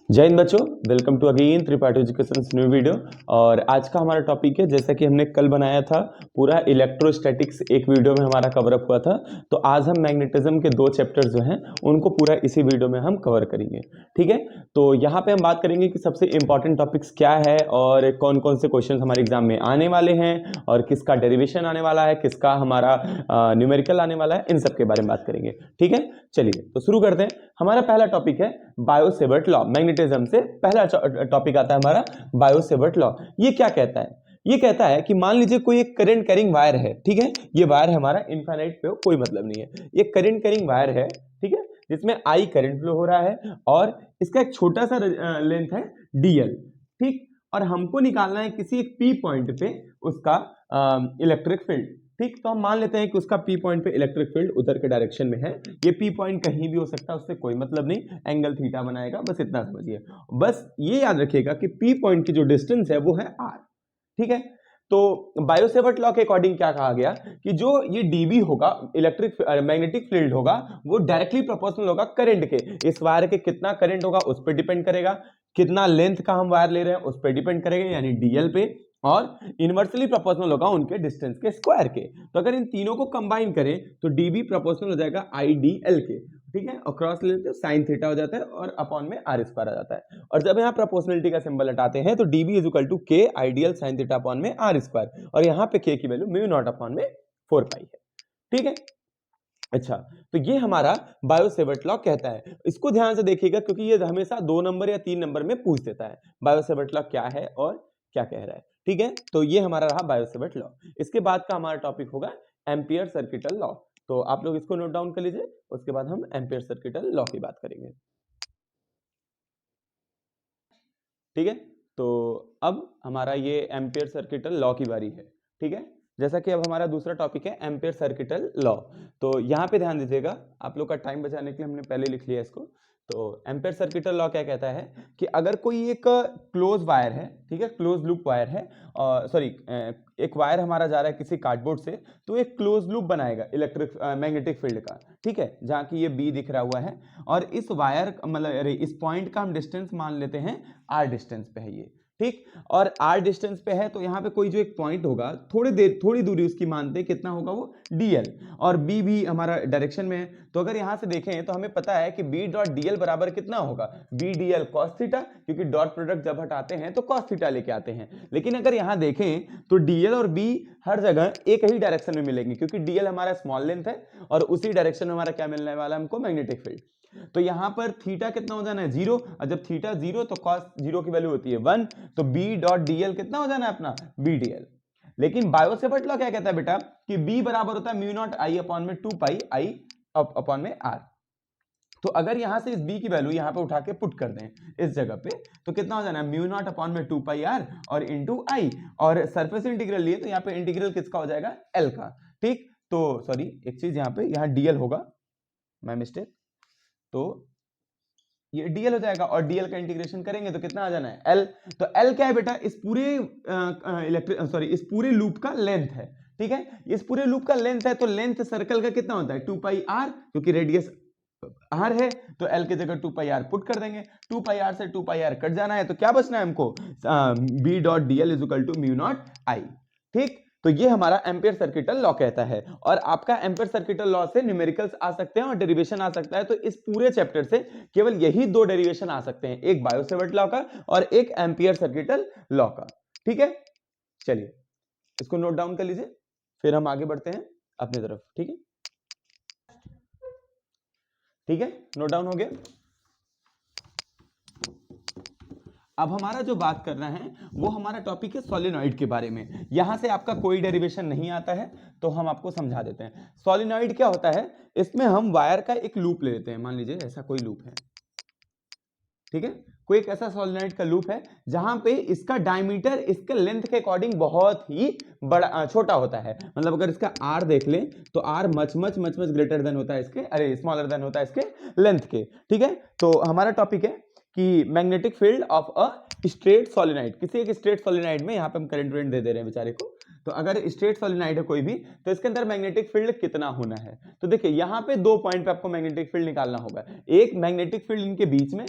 जय हिंद बच्चों, welcome to again Tripathi education new video. और आज का हमारा टॉपिक है, जैसा कि हमने कल बनाया था, पूरा इलेक्ट्रोस्टैटिक्स एक वीडियो में हमारा कवर अप हुआ था। तो आज हम मैग्नेटिज्म के 2 चैप्टर्स जो हैं उनको पूरा इसी वीडियो में हम कवर करेंगे। ठीक है, तो यहाँ पे हम बात करेंगे कि सबसे इंपॉर्टेंट टॉपिक्स क्या है और कौन कौन से क्वेश्चन हमारे एग्जाम में आने वाले हैं और किसका डेरिवेशन आने वाला है, किसका हमारा न्यूमेरिकल आने वाला है, इन सब के बारे में बात करेंगे। ठीक है, चलिए तो शुरू करते हैं। हमारा पहला टॉपिक है बायो-सेवर्ट लॉ। मैग्नेटिज्म से पहला टॉपिक आता है हमारा बायो-सेवर्ट लॉ। ये क्या कहता है? ये कहता है कि मान लीजिए कोई एक करंट कैरिंग वायर है, ठीक है, ये वायर हमारा इनफाइनाइट पे हो, कोई मतलब नहीं है, ये करंट कैरिंग वायर है, ठीक है, जिसमें आई करंट फ्लो हो रहा है और इसका एक छोटा सा लेंथ है डीएल, ठीक, और हमको निकालना है किसी एक पी पॉइंट पे उसका इलेक्ट्रिक फील्ड। ठीक, तो हम मान लेते हैं कि उसका पी पॉइंट पे इलेक्ट्रिक फील्ड उधर के डायरेक्शन में है। ये पी पॉइंट कहीं भी हो सकता है, उससे कोई मतलब नहीं, एंगल थीटा बनाएगा, बस इतना समझिए। बस ये याद रखिएगा कि पी पॉइंट की जो डिस्टेंस है वो है आर। ठीक है, तो बायो-सेवर्ट लॉ के अकॉर्डिंग क्या कहा गया कि जो ये डीबी होगा, इलेक्ट्रिक मैग्नेटिक फील्ड होगा, वो डायरेक्टली प्रोपोर्शनल होगा करंट के। इस वायर के कितना करंट होगा उस पर डिपेंड करेगा, कितना लेंथ का हम वायर ले रहे हैं उस पर डिपेंड करेगा, यानी डीएल पे, और इनवर्सली प्रोपोर्शनल होगा उनके डिस्टेंस के स्क्वायर के। तो अगर इन तीनों को कंबाइन करें तो डीबी प्रोपोर्शनल हो जाएगा आई डी एल के। ठीक है, और क्रॉस ले लेते साइन थीटा हो जाता है और अपॉन में आर स्क्वायर आ जाता है। और जब यहाँ प्रोपोर्शनलिटी का सिंबल हटाते हैं तो डीबी इज इक्वल टू के आइडियल साइन थीटा अपॉन में आर स्क्वायर, और यहाँ पे के की वैल्यू म्यू नॉट अपॉन में 4 पाई है। ठीक है, अच्छा, तो ये हमारा बायो-सेवर्ट लॉ कहता है। इसको ध्यान से देखिएगा क्योंकि ये हमेशा 2 नंबर या 3 नंबर में पूछ देता है, बायो-सेवर्ट लॉ क्या है और क्या कह रहा है। ठीक है, तो ये हमारा रहा बायो-सेवर्ट लॉ। इसके बाद का हमारा टॉपिक होगा एम्पियर सर्किटल लॉ। तो आप लोग इसको नोट डाउन कर लीजिए, उसके बाद हम एम्पियर सर्किटल लॉ की बात करेंगे। ठीक है, तो अब हमारा ये एम्पियर सर्किटल लॉ की बारी है। ठीक है, जैसा कि अब हमारा दूसरा टॉपिक है एम्पियर सर्किटल लॉ। तो यहाँ पे ध्यान दीजिएगा, आप लोग का टाइम बचाने के लिए हमने पहले लिख लिया इसको। तो एम्पियर सर्किटल लॉ क्या कहता है कि अगर कोई एक क्लोज वायर है, ठीक है, क्लोज लूप वायर है, सॉरी, एक वायर हमारा जा रहा है किसी कार्डबोर्ड से, तो एक क्लोज लूप बनाएगा इलेक्ट्रिक मैग्नेटिक फील्ड का। ठीक है, जहाँ की ये बी दिख रहा हुआ है, और इस वायर मतलब इस पॉइंट का हम डिस्टेंस मान लेते हैं आर डिस्टेंस पे है ये। ठीक, और आर डिस्टेंस पे है तो यहाँ पे कोई जो एक पॉइंट होगा, थोड़ी दूरी उसकी मानते हैं, कितना होगा वो डीएल, और बी भी हमारा डायरेक्शन में है। तो अगर यहाँ से देखें तो हमें पता है कि बी डॉट डीएल बराबर कितना होगा, बी डीएल कॉस थीटा, क्योंकि डॉट प्रोडक्ट जब हटाते हैं तो कॉस थीटा लेके आते हैं। लेकिन अगर यहाँ देखें तो डीएल और बी हर जगह एक ही डायरेक्शन में मिलेंगे, क्योंकि डीएल हमारा स्मॉल लेंथ है और उसी डायरेक्शन में हमारा क्या मिलने वाला है हमको, मैग्नेटिक फील्ड। तो यहां पर थीटा कितना हो जाना है 0, और जब थीटा 0 तो कॉस 0 की वैल्यू होती है 1, तो b डॉट डीएल कितना हो जाना है अपना बी डीएल। लेकिन बायो-सेवर्ट लॉ क्या कहता है बेटा कि b बराबर होता है म्यू नॉट आई अपॉन में 2 पाई आई अपॉन में r। तो अगर यहां से इस b की वैल्यू यहां पे उठा के पुट कर दें इस जगह पे, तो कितना हो जाना है म्यू नॉट अपॉन में 2 पाई r और इनटू i, और सरफेस इंटीग्रल लिए तो यहाँ पे इंटीग्रल किसका हो जाएगा, l का। ठीक, तो सॉरी एक चीज यहाँ पे, यहाँ डीएल होगा, माय मिस्टेक, तो ये डीएल हो जाएगा, और डीएल का इंटीग्रेशन करेंगे तो कितना आ जाना है एल। तो एल क्या है बेटा, इस पूरे इस पूरे लूप का लेंथ है। ठीक है, इस पूरे लूप का लेंथ है, तो लेंथ सर्कल का कितना होता है 2 पाई आर, क्योंकि रेडियस आर है, तो एल की जगह 2 पाई आर पुट कर देंगे। 2 पाई आर से 2 पाई आर कट जाना है, तो क्या बचना है हमको, B dot DL is equal to mu naught I. ठीक, तो ये हमारा एम्पियर सर्किटल लॉ कहता है, और आपका एम्पियर सर्किटल लॉ से न्यूमेरिकल्स आ सकते हैं और डेरिवेशन आ सकता है। तो इस पूरे चैप्टर से केवल यही 2 डेरिवेशन आ सकते हैं, एक बायो-सेवर्ट लॉ का और एक एम्पियर सर्किटल लॉ का। ठीक है, चलिए इसको नोट डाउन कर लीजिए, फिर हम आगे बढ़ते हैं अपनी तरफ। ठीक है, ठीक है, नोट डाउन हो गया। अब हमारा जो बात करना है वो हमारा टॉपिक है सोलेनॉइड के बारे में। यहां से आपका कोई डेरिवेशन नहीं आता है, तो हम आपको समझा देते हैं। सोलेनॉइड क्या होता है, इसमें हम वायर का एक लूप ले लेते हैं, मान लीजिए ऐसा कोई लूप है, ठीक है, कोई एक ऐसा सोलेनॉइड का लूप है जहां पे इसका डायमीटर इसके लेंथ के अकॉर्डिंग बहुत ही बड़ा छोटा होता है। मतलब अगर इसका आर देख लें तो r much much much much greater than होता है इसके, अरे स्मॉलर देन होता है इसके लेंथ के। ठीक है, तो हमारा टॉपिक है कि magnetic field of a straight solenoid, किसी एक स्ट्रेट सोलेनॉइड में, यहाँ पे हम करंट दे दे रहे हैं बेचारे को, तो अगर स्ट्रेट सोलेनॉइड है कोई भी, तो इसके अंदर मैग्नेटिक फील्ड कितना होना है। तो देखिए यहाँ पे 2 पॉइंट पे आपको मैग्नेटिक फील्ड निकालना होगा, एक मैग्नेटिक फील्ड इनके बीच में,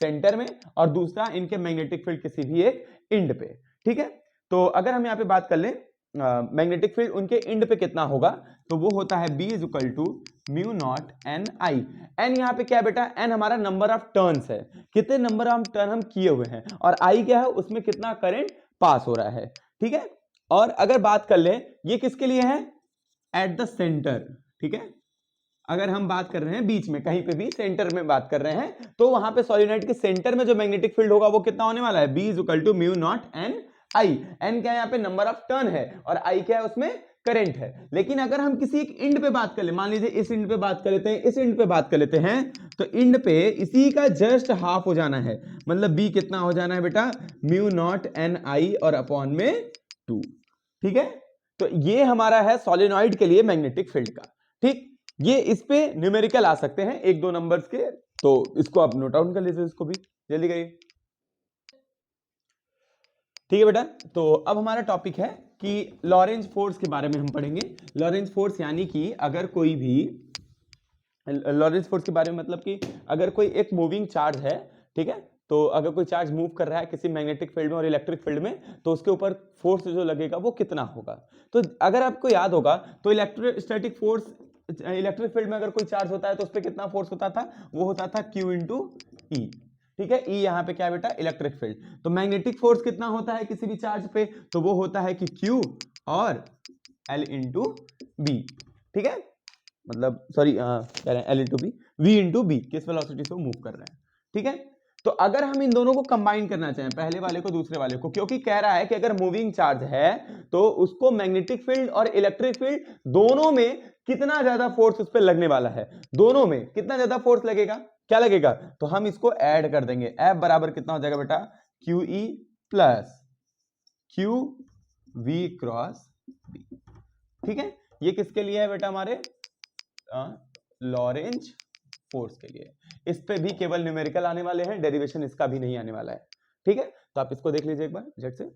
सेंटर में और दूसरा इनके मैग्नेटिक फील्ड किसी भी एक इंड पे, ठीक है। तो अगर हम यहाँ पे बात कर लें मैग्नेटिक फील्ड उनके इंड पे कितना होगा, तो वो होता है B = mu naught n i. N यहाँ पे क्या है बेटा, एन हमारा नंबर ऑफ टर्न्स है, कितने नंबर ऑफ टर्न हम किए हुए हैं, और आई क्या है, उसमें कितना करंट पास हो रहा है, ठीक है। और अगर बात कर ले ये किसके लिए है, एट द सेंटर, ठीक है। अगर हम बात कर रहे हैं बीच में कहीं पे भी सेंटर में बात कर रहे हैं, तो वहां पे सॉलिनॉइड के सेंटर में जो मैग्नेटिक फील्ड होगा वो कितना होने वाला है, B = mu naught n i. N क्या है यहाँ पे नंबर ऑफ टर्न है, और आई क्या है उसमें करंट है। लेकिन अगर हम किसी एक इंड पे बात कर ले, मान लीजिए इस इंड पे बात कर लेते हैं, इस इंड पे बात कर लेते हैं, तो इंड पे इसी का जस्ट हाफ हो जाना है, मतलब B कितना हो जाना है बेटा, म्यू नॉट एन आई और अपॉन में 2, ठीक है। तो ये हमारा है सोलेनॉइड के लिए मैग्नेटिक फील्ड का, ठीक। ये इस पे न्यूमेरिकल आ सकते हैं 1-2 नंबर्स के, तो इसको आप नोट डाउन कर लीजिए, इसको भी जल्दी करिए, ठीक है बेटा। तो अब हमारा टॉपिक है कि लॉरेंज फोर्स के बारे में हम पढ़ेंगे। लॉरेंज फोर्स यानी कि अगर कोई भी लॉरेंज फोर्स के बारे में मतलब कि अगर कोई एक मूविंग चार्ज है, ठीक है, तो अगर कोई चार्ज मूव कर रहा है किसी मैग्नेटिक फील्ड में और इलेक्ट्रिक फील्ड में, तो उसके ऊपर फोर्स जो लगेगा वो कितना होगा। तो अगर आपको याद होगा तो इलेक्ट्रोस्टैटिक फोर्स, इलेक्ट्रिक फील्ड में अगर कोई चार्ज होता है तो उस पर कितना फोर्स होता था, वो होता था Q × E, ठीक है। E यहाँ पे क्या बेटा, इलेक्ट्रिक फील्ड। तो मैग्नेटिक फोर्स कितना होता है किसी भी चार्ज पे, तो वो होता है कि Q और L × B, ठीक है, मतलब सॉरी कह रहे हैं L × B, V × B, किस वेलोसिटी से मूव कर रहे हैं, ठीक है। तो अगर हम इन दोनों को कंबाइन करना चाहें, पहले वाले को दूसरे वाले को, क्योंकि कह रहा है कि अगर मूविंग चार्ज है तो उसको मैग्नेटिक फील्ड और इलेक्ट्रिक फील्ड दोनों में कितना ज्यादा फोर्स उस पर लगने वाला है, दोनों में कितना ज्यादा फोर्स लगेगा, क्या लगेगा, तो हम इसको ऐड कर देंगे। F बराबर कितना हो जाएगा बेटा, QE + QV × B, ठीक है। ये किसके लिए है बेटा, हमारे लॉरेंज फोर्स के लिए। इस पे भी केवल न्यूमेरिकल आने वाले हैं, डेरिवेशन इसका भी नहीं आने वाला है, ठीक है। तो आप इसको देख लीजिए एक बार झट से,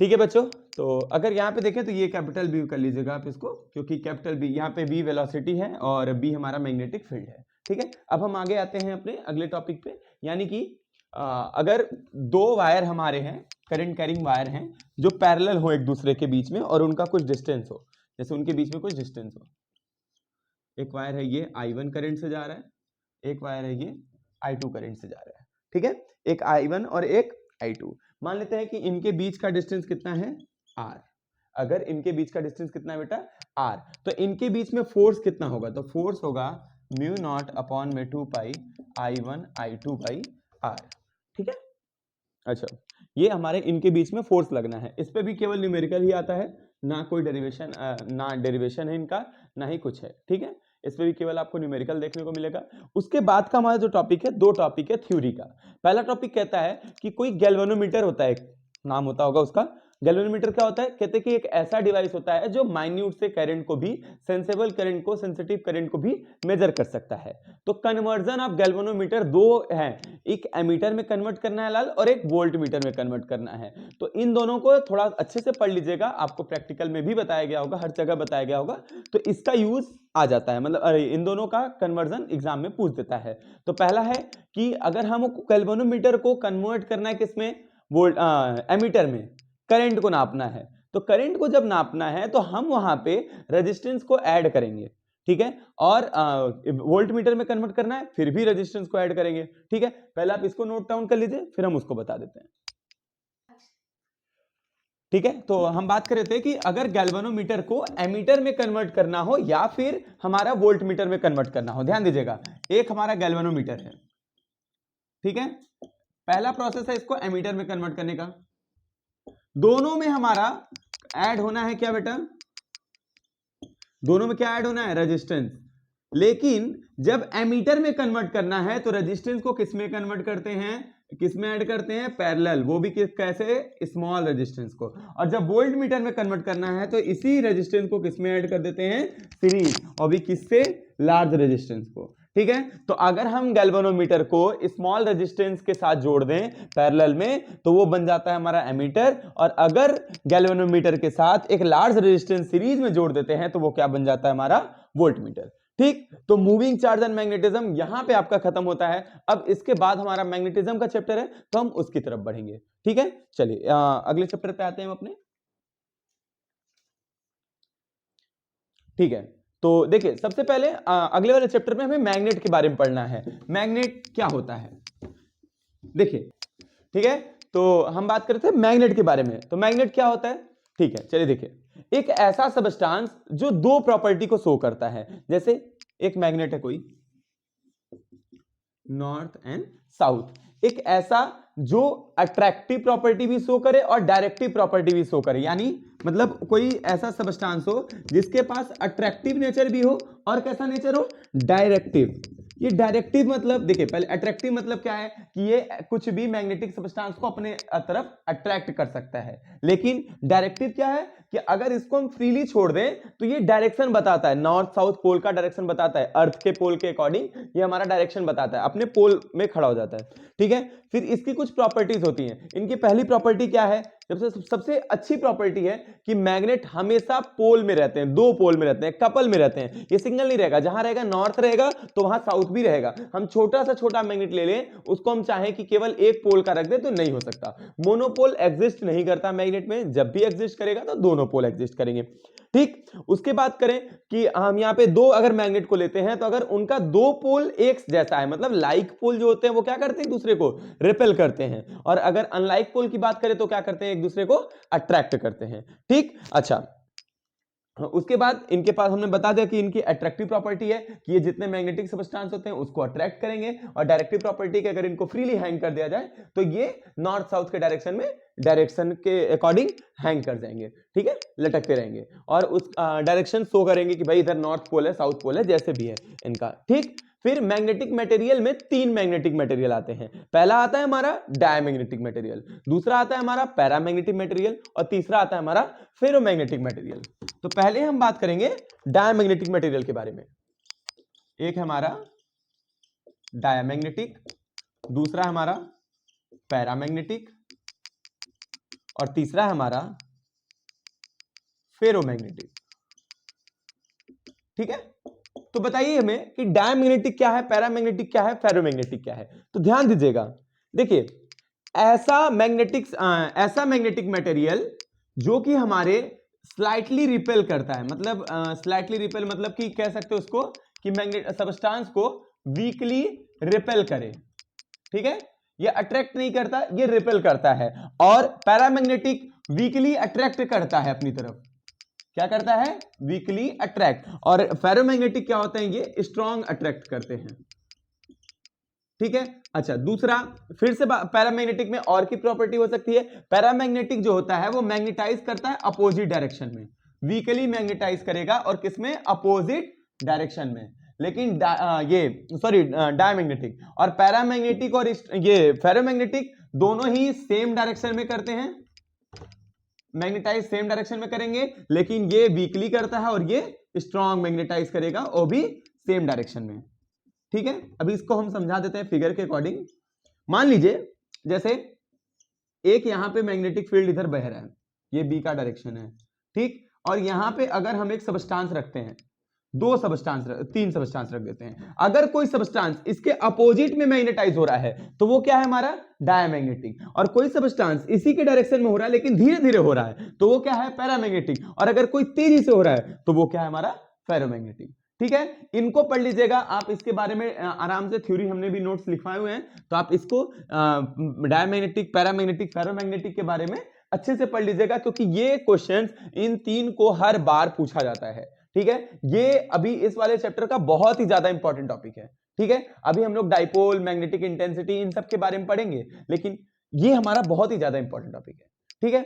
ठीक है बच्चों। तो अगर यहाँ पे देखें तो ये कैपिटल B कर लीजिएगा आप इसको, क्योंकि कैपिटल B यहाँ पे B वेलोसिटी है और B हमारा मैग्नेटिक फील्ड है, ठीक है। अब हम आगे आते हैं अपने अगले टॉपिक पे, यानी कि अगर 2 वायर हमारे हैं, करंट कैरिंग वायर हैं, जो पैरेलल हो एक दूसरे के बीच में और उनका कुछ डिस्टेंस हो, जैसे उनके बीच में कुछ डिस्टेंस हो, एक वायर है ये I1 करंट से जा रहा है, एक वायर है ये I2 करंट से जा रहा है, ठीक है, एक I1 और एक I2। मान लेते हैं कि इनके बीच का डिस्टेंस कितना है, R। अगर इनके बीच का डिस्टेंस कितना है बेटा, R, तो इनके बीच में फोर्स कितना होगा, तो फोर्स होगा म्यू नॉट अपॉन में 2 पाई I1 I2/R, ठीक है। अच्छा, ये हमारे इनके बीच में फोर्स लगना है, इस पे भी केवल न्यूमेरिकल ही आता है, ना कोई डेरिवेशन, ना डेरिवेशन है इनका, ना ही कुछ है, ठीक है। इस पे भी केवल आपको न्यूमेरिकल देखने को मिलेगा। उसके बाद का हमारा जो टॉपिक है, 2 टॉपिक है थ्योरी का। पहला टॉपिक कहता है कि कोई गैल्वेनोमीटर होता है, नाम होता होगा उसका। गैल्वेनोमीटर क्या होता है, कहते हैं कि एक ऐसा डिवाइस होता है जो माइन्यूट से करंट को भी, सेंसेबल करंट को, सेंसिटिव करंट को भी मेजर कर सकता है। तो कन्वर्जन ऑफ गैल्वेनोमीटर 2 हैं, एक एमीटर में कन्वर्ट करना है लाल, और एक वोल्ट मीटर में कन्वर्ट करना है। तो इन दोनों को थोड़ा अच्छे से पढ़ लीजिएगा, आपको प्रैक्टिकल में भी बताया गया होगा, हर जगह बताया गया होगा, तो इसका यूज आ जाता है, मतलब इन दोनों का कन्वर्जन एग्जाम में पूछ देता है। तो पहला है कि अगर हम गैल्वेनोमीटर को कन्वर्ट करना है किसमें, वोल्ट एमीटर में, करंट को नापना है, तो करंट को जब नापना है तो हम वहां पे रेजिस्टेंस को ऐड करेंगे, ठीक है, और वोल्ट मीटर में कन्वर्ट करना है, फिर भी रेजिस्टेंस को ऐड करेंगे, ठीक है। पहले आप इसको नोट डाउन कर लीजिए, फिर हम उसको बता देते हैं, ठीक है। तो हम बात कर रहे थे कि अगर गैल्वेनोमीटर को एमीटर में कन्वर्ट करना हो या फिर हमारा वोल्ट मीटर में कन्वर्ट करना हो, ध्यान दीजिएगा, एक हमारा गैल्वेनोमीटर है, ठीक है, पहला प्रोसेस है इसको एमीटर में कन्वर्ट करने का। दोनों में हमारा ऐड होना है क्या बेटा, दोनों में क्या ऐड होना है, रेजिस्टेंस। लेकिन जब एमीटर में कन्वर्ट करना है तो रेजिस्टेंस को किस में कन्वर्ट करते हैं, किस में ऐड करते हैं, पैरेलल, वो भी कैसे, स्मॉल रेजिस्टेंस को। और जब वोल्ट मीटर में कन्वर्ट करना है तो इसी रेजिस्टेंस को किस में ऐड कर देते हैं, सीरीज, और भी किससे, लार्ज रेजिस्टेंस को, ठीक है। तो अगर हम गैल्वेनोमीटर को स्मॉल रेजिस्टेंस के साथ जोड़ दें पैरेलल में, तो वो बन जाता है हमारा एमीटर, और अगर गैल्वेनोमीटर के साथ एक लार्ज रेजिस्टेंस सीरीज में जोड़ देते हैं तो वो क्या बन जाता है, हमारा वोल्ट मीटर, ठीक, तो मूविंग चार्ज एंड मैग्नेटिज्म यहां पे आपका खत्म होता है। अब इसके बाद हमारा मैग्नेटिज्म का चैप्टर है, तो हम उसकी तरफ बढ़ेंगे। ठीक है, चलिए अगले चैप्टर पे आते हैं हम अपने। ठीक है, तो देखिए सबसे पहले अगले वाले चैप्टर में हमें मैग्नेट के बारे में पढ़ना है। मैग्नेट क्या होता है, देखिए, ठीक है, तो हम बात करते हैं मैग्नेट के बारे में। तो मैग्नेट क्या होता है, ठीक है, चलिए देखिए, एक ऐसा सबस्टांस जो दो प्रॉपर्टी को शो करता है। जैसे एक मैग्नेट है कोई, नॉर्थ एंड साउथ, एक ऐसा जो अट्रैक्टिव प्रॉपर्टी भी शो करे और डायरेक्टिव प्रॉपर्टी भी शो करे, यानी मतलब कोई ऐसा सबस्टांस हो जिसके पास अट्रैक्टिव नेचर भी हो और कैसा नेचर हो, डायरेक्टिव। ये डायरेक्टिव मतलब देखिए, पहले अट्रैक्टिव मतलब क्या है कि ये कुछ भी मैग्नेटिक सबस्टांस को अपने तरफ अट्रैक्ट कर सकता है। लेकिन डायरेक्टिव क्या है कि अगर इसको हम फ्रीली छोड़ दें तो ये डायरेक्शन बताता है, नॉर्थ साउथ पोल का डायरेक्शन बताता है, अर्थ के पोल के अकॉर्डिंग ये हमारा डायरेक्शन बताता है, अपने पोल में खड़ा हो जाता है। ठीक है, फिर इसकी कुछ प्रॉपर्टीज होती हैं। इनकी पहली प्रॉपर्टी क्या है, सबसे अच्छी प्रॉपर्टी है कि मैग्नेट हमेशा पोल में रहते हैं, दो पोल में रहते हैं, कपल में रहते हैं। ये सिंगल नहीं रहेगा, जहां रहेगा नॉर्थ रहेगा तो वहां साउथ भी रहेगा। हम छोटा सा छोटा मैग्नेट ले लें, उसको हम चाहें कि केवल एक पोल का रख दे तो नहीं हो सकता। मोनोपोल एग्जिस्ट नहीं करता मैग्नेट में, जब भी एग्जिस्ट करेगा तो दोनों पोल एग्जिस्ट करेंगे। ठीक, उसके बात करें कि हम यहां पे दो अगर मैग्नेट को लेते हैं तो अगर उनका दो पोल एक जैसा है, मतलब लाइक पोल जो होते हैं वो क्या करते हैं, एक दूसरे को रिपेल करते हैं, और अगर अनलाइक पोल की बात करें तो क्या करते हैं, एक दूसरे को अट्रैक्ट करते हैं। ठीक, अच्छा, उसके बाद इनके पास हमने बता दिया कि इनकी अट्रैक्टिव प्रॉपर्टी है कि ये जितने मैग्नेटिक सबस्टांस होते हैं उसको अट्रैक्ट करेंगे, और डायरेक्टिव प्रॉपर्टी कि अगर इनको फ्रीली हैंग कर दिया जाए तो ये नॉर्थ साउथ के डायरेक्शन के अकॉर्डिंग हैंग कर जाएंगे। ठीक है, लटकते रहेंगे और उस डायरेक्शन शो करेंगे कि भाई इधर नॉर्थ पोल है, साउथ पोल है, जैसे भी है इनका। ठीक, फिर मैग्नेटिक मटेरियल में तीन मैग्नेटिक मटेरियल आते हैं। पहला आता है हमारा डायमैग्नेटिक मटेरियल, दूसरा आता है हमारा पैरामैग्नेटिक मटेरियल, और तीसरा आता है हमारा फेरोमैग्नेटिक मटेरियल। तो पहले हम बात करेंगे डायमैग्नेटिक मटेरियल के बारे में। एक है हमारा डायमैग्नेटिक, दूसरा है हमारा पैरामैग्नेटिक, और तीसरा है हमारा फेरोमैग्नेटिक। ठीक है, तो बताइए हमें कि डायमैग्नेटिक क्या है, पैरामैग्नेटिक क्या है, फेरोमैग्नेटिक क्या है। तो ध्यान दीजिएगा, देखिए ऐसा मैग्नेटिक मटेरियल जो कि हमारे स्लाइटली रिपेल करता है, मतलब स्लाइटली रिपेल मतलब कि कह सकते हो उसको कि मैग्नेट सबस्टांस को वीकली रिपेल करे। ठीक है, ये अट्रैक्ट नहीं करता, ये रिपेल करता है। और पैरामैग्नेटिक वीकली अट्रैक्ट करता है अपनी तरफ, क्या करता है, वीकली अट्रैक्ट। और फेरोमैग्नेटिक क्या होते हैं, ये स्ट्रॉन्ग अट्रैक्ट करते हैं। ठीक है, अच्छा, दूसरा फिर से पैरामैग्नेटिक में और की प्रॉपर्टी हो सकती है। पैरामैग्नेटिक जो होता है वो मैग्नेटाइज करता है अपोजिट डायरेक्शन में, वीकली मैग्नेटाइज करेगा, और किसमें, अपोजिट डायरेक्शन में। लेकिन डायमैग्नेटिक और पैरामैग्नेटिक और ये फेरोमैग्नेटिक दोनों ही सेम डायरेक्शन में करते हैं, मैग्नेटाइज सेम डायरेक्शन में करेंगे, लेकिन ये वीकली करता है और ये स्ट्रॉन्ग मैग्नेटाइज करेगा, और भी सेम डायरेक्शन में। ठीक है, अभी इसको हम समझा देते हैं फिगर के अकॉर्डिंग। मान लीजिए जैसे एक यहां पे मैग्नेटिक फील्ड इधर बह रहा है, ये बी का डायरेक्शन है। ठीक, और यहां पे अगर हम एक सबस्टांस रखते हैं, तीन सबस्टांस रख देते हैं, अगर कोई सबस्टांस इसके अपोजिट में मैग्नेटाइज हो रहा है तो वो क्या है, हमारा डायमैग्नेटिक। और कोई सबस्टांस इसी के डायरेक्शन में हो रहा है लेकिन धीरे धीरे हो रहा है तो वो क्या है, पैरामैग्नेटिक। और अगर कोई तेजी से हो रहा है तो वो क्या है, हमारा फेरोमैग्नेटिक। ठीक है, इनको पढ़ लीजिएगा आप, इसके बारे में आराम से थ्योरी हमने भी नोट्स लिखवाए हुए हैं, तो आप इसको डायमैग्नेटिक, पैरामैग्नेटिक, फेरोमैग्नेटिक के बारे में अच्छे से पढ़ लीजिएगा, क्योंकि ये क्वेश्चंस इन तीन को हर बार पूछा जाता है। ठीक है, ये अभी इस वाले चैप्टर का बहुत ही ज्यादा इंपॉर्टेंट टॉपिक है। ठीक है, अभी हम लोग डाइपोल, मैग्नेटिक इंटेंसिटी, इन सब के बारे में पढ़ेंगे, लेकिन ये हमारा बहुत ही ज्यादा इंपॉर्टेंट टॉपिक है। ठीक है,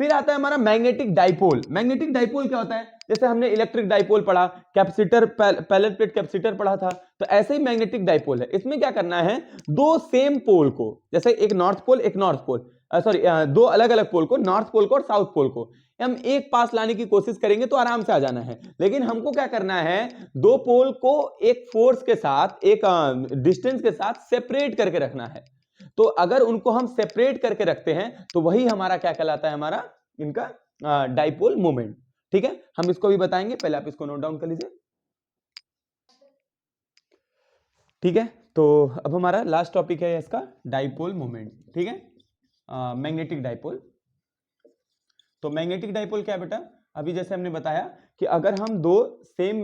फिर आता है हमारा मैग्नेटिक डाइपोल। मैग्नेटिक डाइपोल क्या होता है, जैसे हमने इलेक्ट्रिक डाइपोल पढ़ा, कैपेसिटर, पैरेलल प्लेट कैपेसिटर पढ़ा था, तो ऐसे ही मैग्नेटिक डाइपोल है। इसमें क्या करना है, दो सेम पोल को, जैसे एक नॉर्थ पोल, एक नॉर्थ पोल, दो अलग अलग पोल को, नॉर्थ पोल को और साउथ पोल को हम एक पास लाने की कोशिश करेंगे तो आराम से आ जाना है। लेकिन हमको क्या करना है, दो पोल को एक फोर्स के साथ, एक डिस्टेंस के साथ सेपरेट करके रखना है। तो अगर उनको हम सेपरेट करके रखते हैं तो वही हमारा क्या कहलाता है, हमारा इनका डाइपोल मोमेंट। ठीक है, हम इसको भी बताएंगे, पहले आप इसको नोट डाउन कर लीजिए। ठीक है, तो अब हमारा लास्ट टॉपिक है इसका डाइपोल मोमेंट। ठीक है, मैग्नेटिक डाइपोल। तो मैग्नेटिक डाइपोल क्या है बेटा, अभी जैसे हमने बताया कि अगर हम दो सेम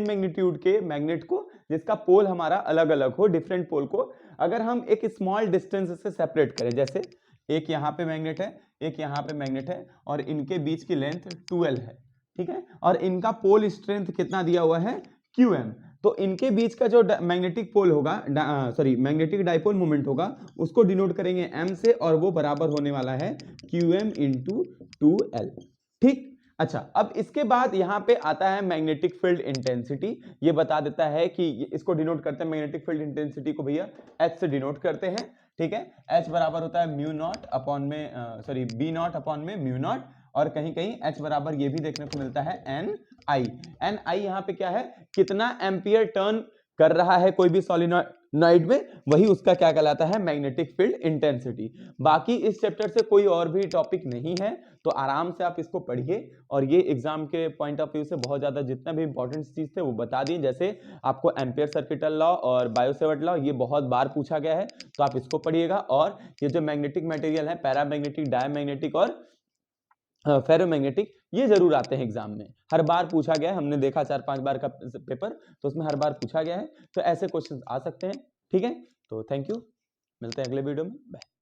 मैग्नीट्यूड के मैग्नेट को, जिसका पोल हमारा अलग अलग हो, डिफरेंट पोल को अगर हम एक स्मॉल डिस्टेंस से सेपरेट करें, जैसे एक यहाँ पे मैग्नेट है, एक यहाँ पे मैग्नेट है, और इनके बीच की लेंथ 12 है, ठीक है, और इनका पोल स्ट्रेंथ कितना दिया हुआ है, QM। तो इनके बीच का जो मैग्नेटिक पोल होगा, मैग्नेटिक डाइपोल मोमेंट होगा, उसको डिनोट करेंगे M से, और वो बराबर होने वाला है QM इंटू 2L। ठीक, अच्छा, अब इसके बाद यहाँ पे आता है मैग्नेटिक फील्ड इंटेंसिटी। ये बता देता है कि इसको डिनोट करते हैं, मैग्नेटिक फील्ड इंटेंसिटी को भैया H से डिनोट करते हैं। ठीक है, H बराबर होता है म्यू नॉट अपॉन में बी नॉट अपॉन में म्यू नॉट, और कहीं कहीं H बराबर ये भी देखने को मिलता है NI। NI यहाँ पे क्या है, कितना एम्पियर टर्न कर रहा है कोई भी सॉलिनॉइड में, वही उसका क्या कहलाता है, मैग्नेटिक फील्ड इंटेंसिटी। बाकी इस चैप्टर से कोई और भी टॉपिक नहीं है, तो आराम से आप इसको पढ़िए, और ये एग्जाम के पॉइंट ऑफ व्यू से बहुत ज्यादा जितना भी इंपॉर्टेंट चीज थे वो बता दी। जैसे आपको एम्पियर सर्किटल लॉ और बायो-सेवर्ट लॉ ये बहुत बार पूछा गया है, तो आप इसको पढ़िएगा। और ये जो मैग्नेटिक मटेरियल है, पैरामैग्नेटिक, डायमैग्नेटिक और फेरोमैग्नेटिक, ये जरूर आते हैं एग्जाम में, हर बार पूछा गया है, हमने देखा 4-5 बार का पेपर, तो उसमें हर बार पूछा गया है, तो ऐसे क्वेश्चंस आ सकते हैं। ठीक है, तो थैंक यू, मिलते हैं अगले वीडियो में, बाय।